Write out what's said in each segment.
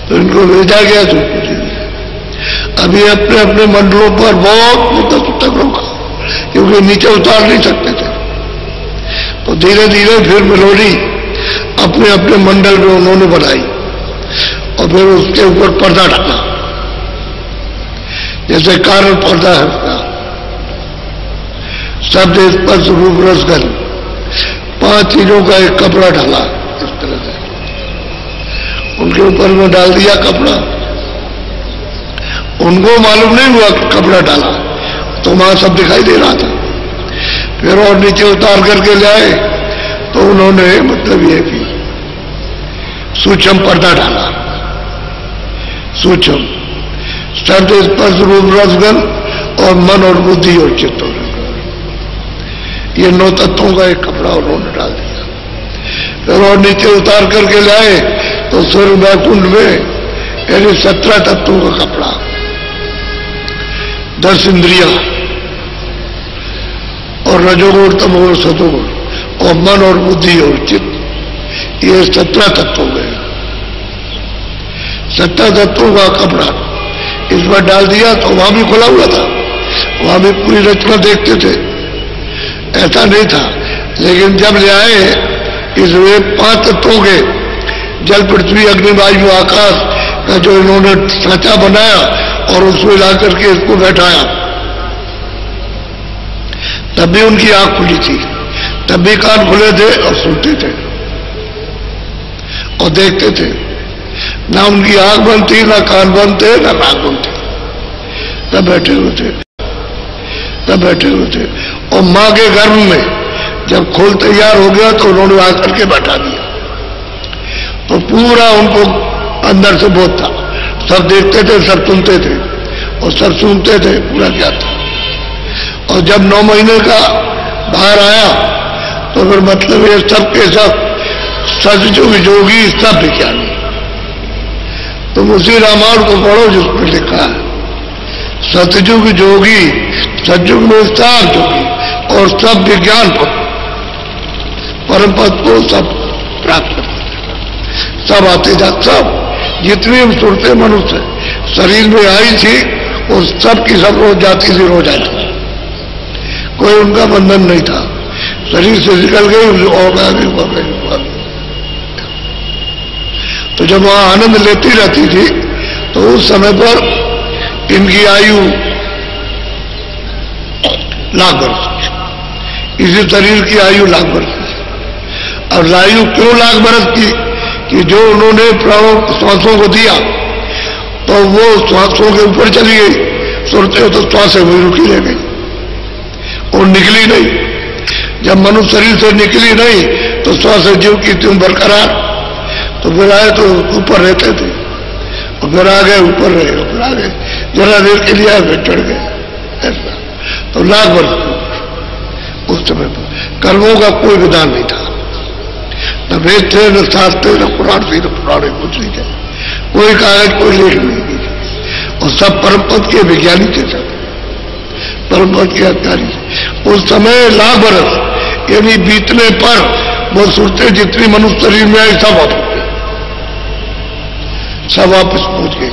तो इनको भेजा गया तो अभी अपने अपने मंडलों पर बहुत मुद्दत तक रोका, क्योंकि नीचे उतार नहीं सकते थे। तो धीरे धीरे फिर मेलोडी अपने अपने मंडल में उन्होंने बनाई और फिर उसके ऊपर पर्दा डाला, जैसे कारण पर्दा है उसका। शब्द स्पर्श रूप रस गंध, 5 चीजों का एक कपड़ा डाला इस तरह से, उनके ऊपर में डाल दिया कपड़ा। उनको मालूम नहीं हुआ कि कपड़ा डाला, तो वहां सब दिखाई दे रहा था। फिर और नीचे उतार करके ले आए तो उन्होंने मतलब ये कि सूक्ष्म पर्दा डाला। सूक्ष्म शब्द स्पर्श रूप रसगन और मन और बुद्धि और चित्त, ये 9 तत्वों का एक कपड़ा उन्होंने डाल दिया। फिर और नीचे उतार करके लाए तो स्वर्ग वैकुंठ में यानी 17 तत्वों का कपड़ा, 10 इंद्रियां और रजोगुण तमोगुण सतोगुण और मन और बुद्धि और चित्त, ये 17 तत्वों में 17 तत्वों का कपड़ा इसमें डाल दिया। तो वहां भी खुला हुआ था, वहां भी पूरी रचना देखते थे, ऐसा नहीं था। लेकिन जब ले आए इसमें 5 तत्वों के जल पृथ्वी अग्नि वायु आकाश का जो इन्होंने सांचा बनाया और उसमें ला करके इसको बैठाया, तब भी उनकी आंख खुली थी, तब भी कान खुले थे और सुनते थे और देखते थे। ना उनकी आंख बंद थी, ना कान बंद थे, ना नाक बंद थी, तब बैठे हुए थे, तब बैठे हुए थे। और मां के गर्भ में जब खोल तैयार हो गया तो उन्होंने आकर के बैठा दिया। तो पूरा उनको अंदर से बोध था, सब देखते थे, सब सुनते थे और सब सुनते थे, पूरा क्या था। और जब 9 महीने का बाहर आया तो फिर मतलब ये सब के सब सचजुग जोगी सब विज्ञानी। तुम उसी रामायण को पढ़ो जिसमें लिखा है सतयुग जोगी, सतयुग में सार जोगी और सब विज्ञान पर परम पद को सब प्राप्त कर, सब आते जाते, सब जितनी हम सुनते मनुष्य शरीर में आई थी और सब की सब रोज जाती थी, रोज आती थी, कोई उनका बंधन नहीं था। शरीर से निकल गई और आगे। तो जब वहां आनंद लेती रहती थी तो उस समय पर इनकी आयु लाख वर्ष की, इसी शरीर की आयु लाख वर्ष की। और आयु क्यों लाख वर्ष की? कि जो उन्होंने प्राणों श्वासों को दिया तो वो श्वासों के ऊपर चली गई, सुनते हो तो श्वास वही रुकी रह गई और निकली नहीं। जब मनुष्य शरीर से निकली नहीं तो श्वास जीव की तुम बरकरार। तो फिर आए तो ऊपर रहते थे और फिर आ गए, ऊपर रहे, फिर आ गए, जरा देर के लिए आए फिर चढ़ गए, ऐसा। तो लाख वर्ष उस समय पर कर्मों का कोई विधान नहीं था, न वेद थे, न शास्त्र, न पुराण थी, न पुराण कुछ नहीं थे, कोई कागज कोई लेख नहीं थी। और सब परम पद के विज्ञानी थे, सब परम पद के अधिकारी थे। उस समय लाख वर्ष यानी बीतने पर वो सुनते जितनी मनुष्य शरीर में आई सब वापस गई, सब वापस पहुंच गई,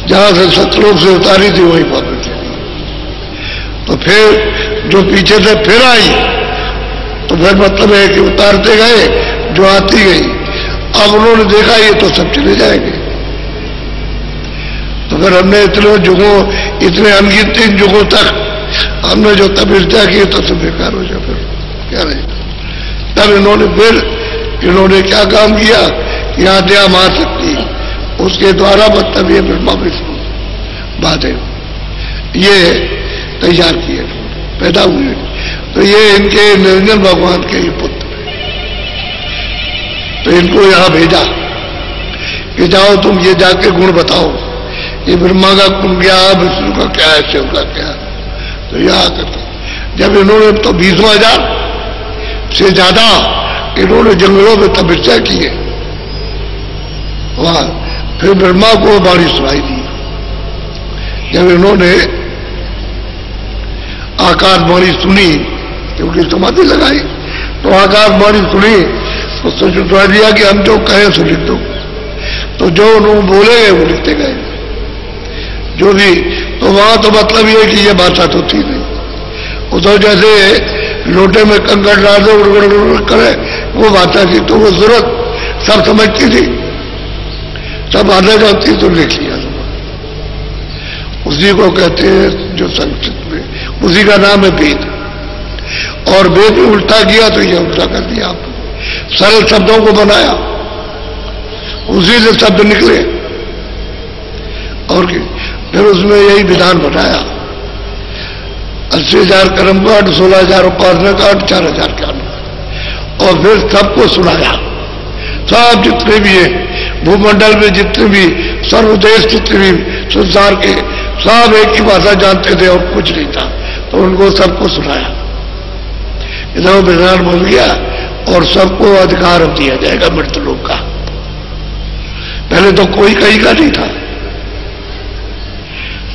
जहां से सतलोक से उतारी थी वही वापस चली। तो फिर जो पीछे से फिर आई तो फिर मतलब है कि उतारते गए, जो आती गई। अब उन्होंने देखा ये तो सब चले जाएंगे, तो फिर हमने इतने युगों, इतने अनगिनत युगों तक हमने जो तपस्या की तो सब बेकार हो जाए, फिर क्या रहेगा। तब इन्होंने क्या काम किया कि आद्या महाशक्ति, उसके द्वारा मतलब ये ब्रह्मा विष्णु महादेव ये तैयार किए, पैदा हुए। तो ये इनके निरंजन भगवान के ही पुत्र हैं। तो इनको यहां भेजा कि जाओ तुम ये जाके गुण बताओ, ये ब्रह्मा का गुण क्या है, विष्णु का क्या है, शिव का क्या है। तो यहां करते जब इन्होंने तो 20,000 से ज्यादा इन्होंने जंगलों में तपस्या की है वहां, फिर ब्रह्मा को वाणी सुनाई दी। जब इन्होंने आकाश वाणी सुनी, क्योंकि समाधि लगाई, तो आकाश वाणी सुनी तो सुना दिया कि हम जो कहें सो लिख दो। तो जो उन्होंने बोलेंगे वो लिखते गए जो भी। तो वहां तो मतलब ये कि ये भाषा तो थी नहीं, वो तो जैसे लोटे में कंकड़ डाल दो उड़ करे वो भाषा थी। तो वो जरूरत सब समझती थी, सब आधा जानती तो लिख लिया। उसी को कहते हैं जो संस्कृत में, उसी का नाम है वेद। और वेद में उल्टा किया तो ये उल्टा कर दिया आप, सरल शब्दों को बनाया, उसी से शब्द निकले। और फिर उसमें यही विधान बनाया, 80,000 कर्म कांड, 16,000 उपासना कांड, 4,000 ज्ञान कांड। और फिर सबको सुनाया, सब जितने भी है भूमंडल में, जितने भी सर्वदेश, जितने भी संसार के, सब एक ही भाषा जानते थे और कुछ नहीं था, तो उनको सबको सुनाया। इधर विधान बन गया और सबको अधिकार दिया जाएगा मृत लोक का। पहले तो कोई कहीं का नहीं था,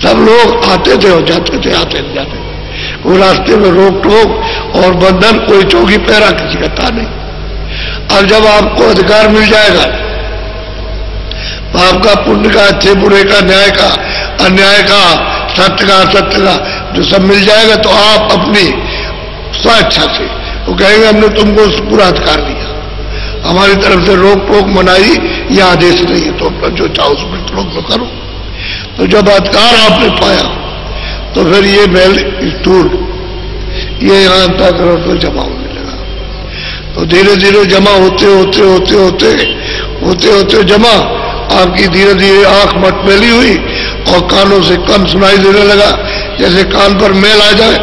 सब लोग आते थे और जाते थे, आते थे जाते थे। कोई रास्ते में रोक टोक और बंधन, कोई चौकी पहरा किसी का था नहीं। अब जब आपको अधिकार मिल जाएगा, पाप का, पुण्य का, अच्छे बुरे का, न्याय का, अन्याय का, सत्य का, असत्य का, जो सब मिल जाएगा, तो आप अपनी स्वेच्छा से वो कहेंगे हमने तुमको पूरा अधिकार दिया, हमारी तरफ से रोक टोक मनाई या आदेश नहीं है, तो अपना जो चाहो उसमें लोग तो करो। तो जब अधिकार आपने पाया तो फिर ये बैल स्टूल ये यहां तक तो जमा होने लगा। तो धीरे धीरे जमा होते होते होते होते होते होते जमा, आपकी धीरे धीरे आंख मटमैली हुई और कानों से कम सुनाई देने लगा। जैसे कान पर मैल आ जाए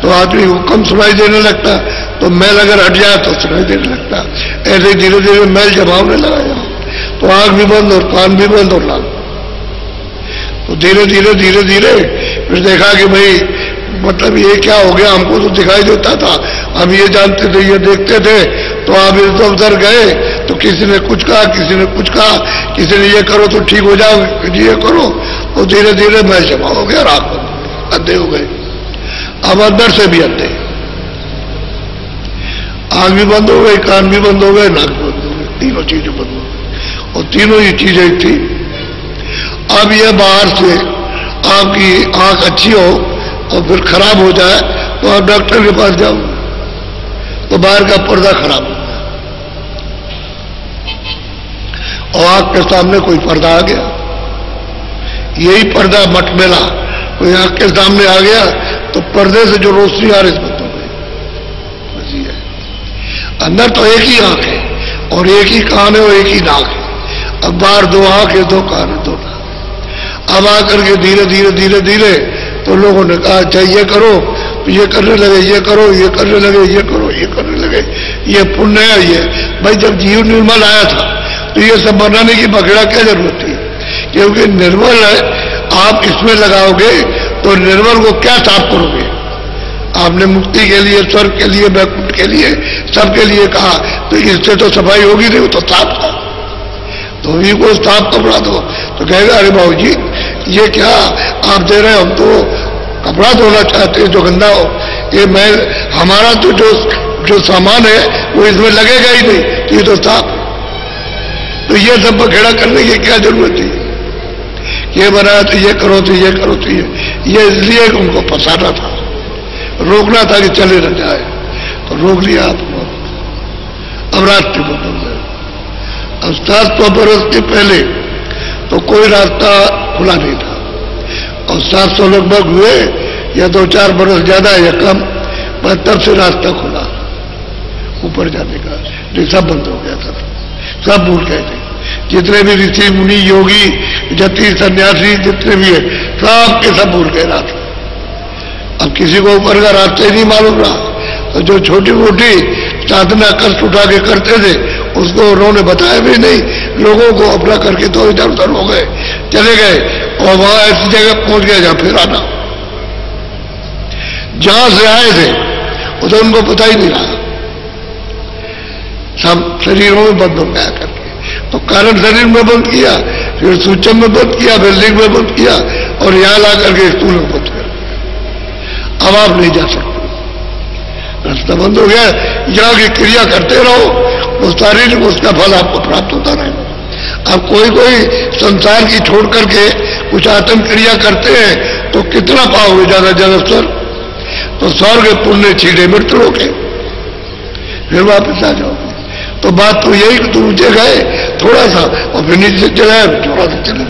तो आदमी को कम सुनाई देने लगता, तो मैल अगर हट जाए तो सुनाई देने लगता। ऐसे धीरे धीरे मैल जमा होने लगा यहाँ, तो आंख भी बंद और कान भी बंद और लाल। तो धीरे धीरे धीरे धीरे फिर देखा कि भाई मतलब ये क्या हो गया, हमको तो दिखाई देता था, हम ये जानते थे, ये देखते थे। तो आप इधर उधर गए तो किसी ने कुछ कहा, किसी ने कुछ कहा, किसी ने ये करो तो ठीक हो जाओगे, ये करो। तो धीरे धीरे मैल जमा हो गया, रात अंधे हो गए। अब अंदर से भी अंधे, आंख भी बंद हो गई, कान भी बंद हो गए, नाक भी बंद हो गई, तीनों चीजें बंद हो गई। और तीनों ही चीजें थी। अब यह बाहर से आपकी आंख अच्छी हो और फिर खराब हो जाए तो आप डॉक्टर के पास जाओ, तो बाहर का पर्दा खराब हो गया और आंख के सामने कोई पर्दा आ गया, यही पर्दा मटमेला कोई आंख के सामने आ गया तो पर्दे से जो रोशनी आ रही बंद हो गई। बस ये अंदर तो एक ही आंख है और एक ही कान है और एक ही नाक है। अब बाहर दो आंख है, दो कान है, दो नाक। अब आकर के धीरे धीरे धीरे धीरे तो लोगों ने कहा अच्छा ये करो, तो ये करने लगे, ये करो, ये करने लगे, ये करो, ये करने लगे, ये पुण्य है। ये भाई जब जीव निर्मल आया था तो ये सब बनाने की बगड़ा क्या जरूरत थी, क्योंकि निर्मल है, आप इसमें लगाओगे तो निर्मल को क्या साफ करोगे। आपने मुक्ति के लिए, स्वर्ग के लिए, वैकुंठ के लिए, सबके लिए कहा, तो इससे तो सफाई होगी नहीं, वो तो साफ था। धोबी को साफ कपड़ा दो तो कहेगा अरे बाबू जी ये क्या आप दे रहे हो, हम तो कपड़ा धोना चाहते हैं जो गंदा हो, ये मैं हमारा तो जो सामान है वो इसमें लगेगा ही नहीं, तो ये तो साफ। तो ये सब बखेड़ा करने की क्या जरूरत थी, ये बनाया तो ये करो, तो ये करो, तो ये इसलिए उनको फंसाना था, रोकना था कि चले न जाए, तो रोक लिया आपको। अब रास्ते बदल गए। अब 700 बरस के पहले तो कोई रास्ता खुला नहीं था, और 700 लगभग हुए या 2-4 बरस ज्यादा या कम, पर तब से रास्ता खुला ऊपर जाने का, जो सब बंद हो गया था, सब भूल गए थे। जितने भी ऋषि मुनि योगी जति सन्यासी जितने भी है सब के सब भूल गए रास्ता। अब किसी को ऊपर का रास्ता ही नहीं मालूम रहा, तो जो छोटी मोटी साधना कष्ट उठा के करते थे उसको उन्होंने बताया भी नहीं, लोगों को अपना करके तो इधर उधर हो गए, चले गए और वहां ऐसी जगह पहुंच गए जहां फिर आना, जहां से आए थे उधर उनको पता ही नहीं रहा, सब शरीरों में बंद हो गया करके। तो कारण शरीर में बंद किया, फिर सूचम में बंद किया, फिर लिंग में बंद किया, और यहां ला करके स्थूल में बंद कर दिया। अब आप नहीं जा सकते, रास्ता बंद हो गया। यहाँ की क्रिया करते रहो, वो शारीरिक उसका फल आपको प्राप्त होता रहेगा। अब कोई कोई संसार की छोड़ करके कुछ आत्म क्रिया करते हैं तो कितना पाओगे ज्यादा ज्यादा स्वर्ग? तो स्वर्ग पुण्य छीड़े मृत्यु लोके, फिर वापस आ जाओगे। तो बात तो यही कि तुम ऊंचे गए थोड़ा सा और फिर नीचे चले थोड़ा सा चले